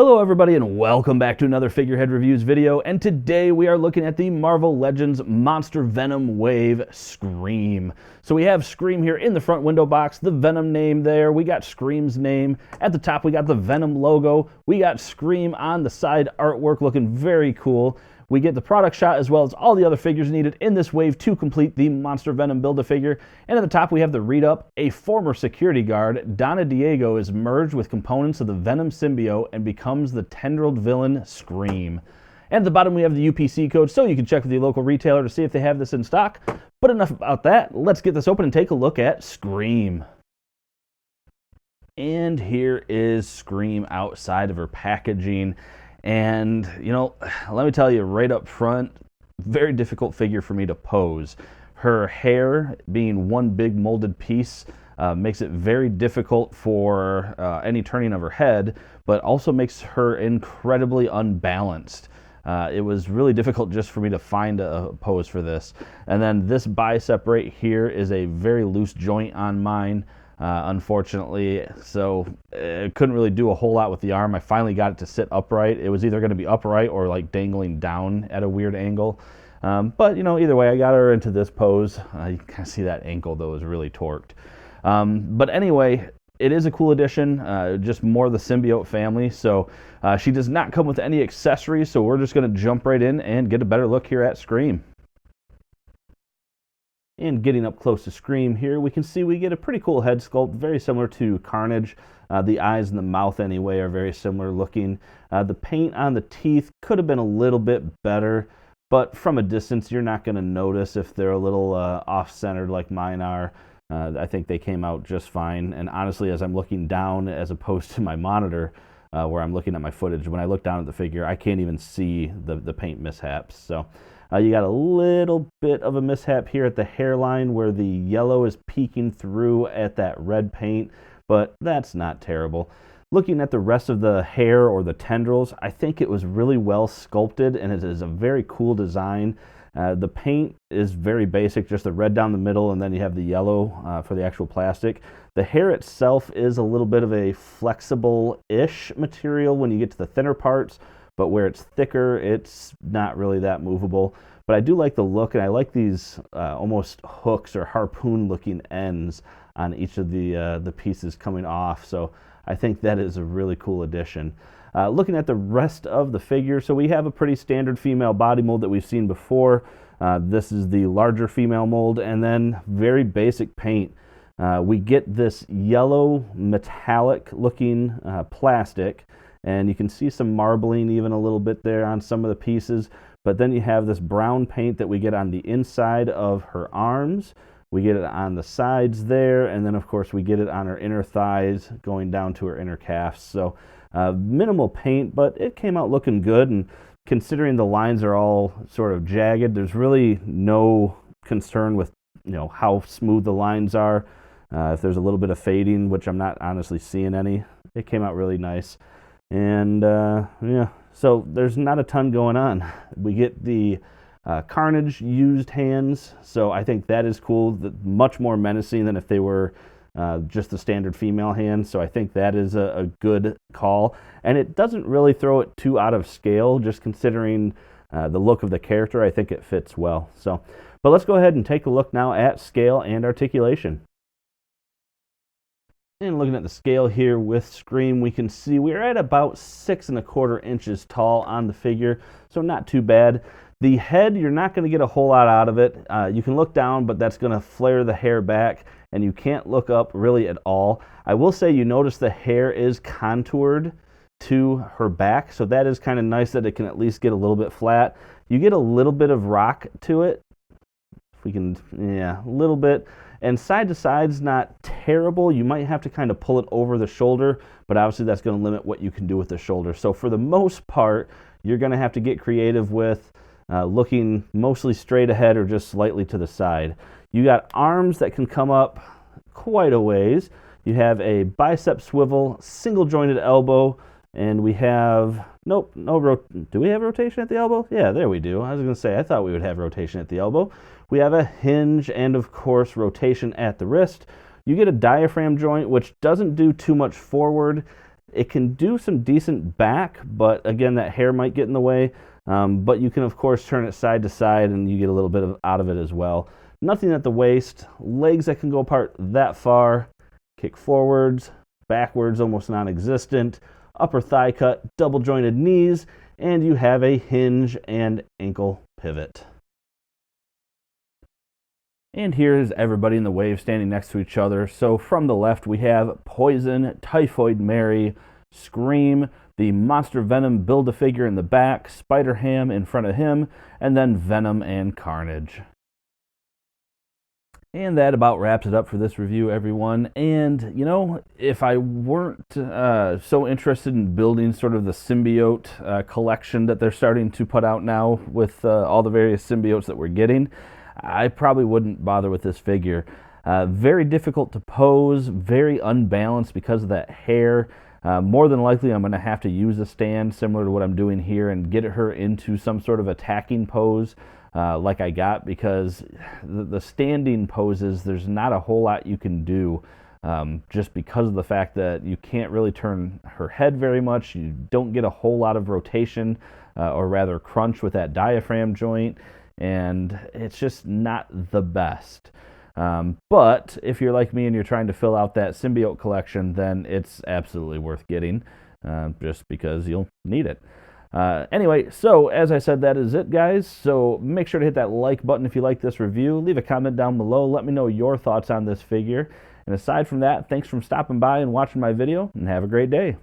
Hello everybody and welcome back to another Figurehead Reviews video, and today we are looking at the Marvel Legends Monster Venom Wave Scream. So we have Scream here in the front window box, the Venom name there, we got Scream's name, at the top we got the Venom logo, we got Scream on the side artwork looking very cool. We get the product shot as well as all the other figures needed in this wave to complete the Monster Venom Build-A-Figure. And at the top we have the read-up, a former security guard, Donna Diego, is merged with components of the Venom symbiote and becomes the tendriled villain Scream. And at the bottom we have the UPC code, so you can check with your local retailer to see if they have this in stock. But enough about that, let's get this open and take a look at Scream. And here is Scream outside of her packaging. And, you know, let me tell you right up front, very difficult figure for me to pose. Her hair being one big molded piece makes it very difficult for any turning of her head, but also makes her incredibly unbalanced. It was really difficult just for me to find a pose for this. And then this bicep right here is a very loose joint on mine. Unfortunately, so I couldn't really do a whole lot with the arm. I finally got it to sit upright. It was either going to be upright or like dangling down at a weird angle. But, you know, either way, I got her into this pose. You can kind of see that ankle, though, is really torqued. But anyway, it is a cool addition, just more of the symbiote family. So she does not come with any accessories, so we're just going to jump right in and get a better look here at Scream. And getting up close to Scream here, we can see we get a pretty cool head sculpt, very similar to Carnage. The eyes and the mouth anyway are very similar looking. The paint on the teeth could have been a little bit better, but from a distance you're not going to notice if they're a little off-centered like mine are. I think they came out just fine, and honestly, as I'm looking down as opposed to my monitor where I'm looking at my footage, when I look down at the figure I can't even see the paint mishaps. So you got a little bit of a mishap here at the hairline where the yellow is peeking through at that red paint, but that's not terrible. Looking at the rest of the hair or the tendrils, I think it was really well sculpted and it is a very cool design. The paint is very basic, just the red down the middle, and then you have the yellow for the actual plastic. The hair itself is a little bit of a flexible-ish material when you get to the thinner parts, but where it's thicker, it's not really that movable. But I do like the look, and I like these almost hooks or harpoon-looking ends on each of the pieces coming off. So I think that is a really cool addition. Looking at the rest of the figure, so we have a pretty standard female body mold that we've seen before. This is the larger female mold, and then very basic paint. We get this yellow metallic-looking plastic, and you can see some marbling even a little bit there on some of the pieces. But then you have this brown paint that we get on the inside of her arms. We get it on the sides there, and then of course we get it on her inner thighs going down to her inner calves. So minimal paint, but it came out looking good, and considering the lines are all sort of jagged, there's really no concern with, you know, how smooth the lines are. If there's a little bit of fading, which I'm not honestly seeing any, it came out really nice. And yeah, so there's not a ton going on. We get the Carnage used hands, so I think that is cool. Much more menacing than if they were just the standard female hands, so I think that is a good call. And it doesn't really throw it too out of scale, just considering the look of the character. I think it fits well. So, but let's go ahead and take a look now at scale and articulation. And looking at the scale here with Scream, we can see we're at about 6 1/4 inches tall on the figure, so not too bad. The head, you're not going to get a whole lot out of it. You can look down, but that's going to flare the hair back, and you can't look up really at all. I will say you notice the hair is contoured to her back, so that is kind of nice that it can at least get a little bit flat. You get a little bit of rock to it. If we can, yeah, a little bit. And side to side's not terrible. You might have to kind of pull it over the shoulder, but obviously that's going to limit what you can do with the shoulder. So for the most part, you're going to have to get creative with looking mostly straight ahead or just slightly to the side. You got arms that can come up quite a ways. You have a bicep swivel, single jointed elbow, and we have, do we have rotation at the elbow? Yeah, there we do. I was going to say, I thought we would have rotation at the elbow. We have a hinge and, of course, rotation at the wrist. You get a diaphragm joint, which doesn't do too much forward. It can do some decent back, but again, that hair might get in the way. But you can, of course, turn it side to side and you get a little bit out of it as well. Nothing at the waist, legs that can go apart that far, kick forwards, backwards, almost non-existent, upper thigh cut, double jointed knees, and you have a hinge and ankle pivot. And here's everybody in the wave standing next to each other. So from the left, we have Poison, Typhoid Mary, Scream, the Monster Venom Build-A-Figure in the back, Spider-Ham in front of him, and then Venom and Carnage. And that about wraps it up for this review, everyone. And, you know, if I weren't so interested in building sort of the symbiote collection that they're starting to put out now with all the various symbiotes that we're getting, I probably wouldn't bother with this figure. Very difficult to pose, very unbalanced because of that hair. More than likely, I'm going to have to use a stand similar to what I'm doing here and get her into some sort of attacking pose like I got, because the standing poses, there's not a whole lot you can do just because of the fact that you can't really turn her head very much. You don't get a whole lot of rotation or rather crunch with that diaphragm joint, and it's just not the best. But if you're like me and you're trying to fill out that symbiote collection, then it's absolutely worth getting just because you'll need it. Anyway, so as I said, that is it, guys. So make sure to hit that like button if you like this review. Leave a comment down below. Let me know your thoughts on this figure. And aside from that, thanks for stopping by and watching my video, and have a great day.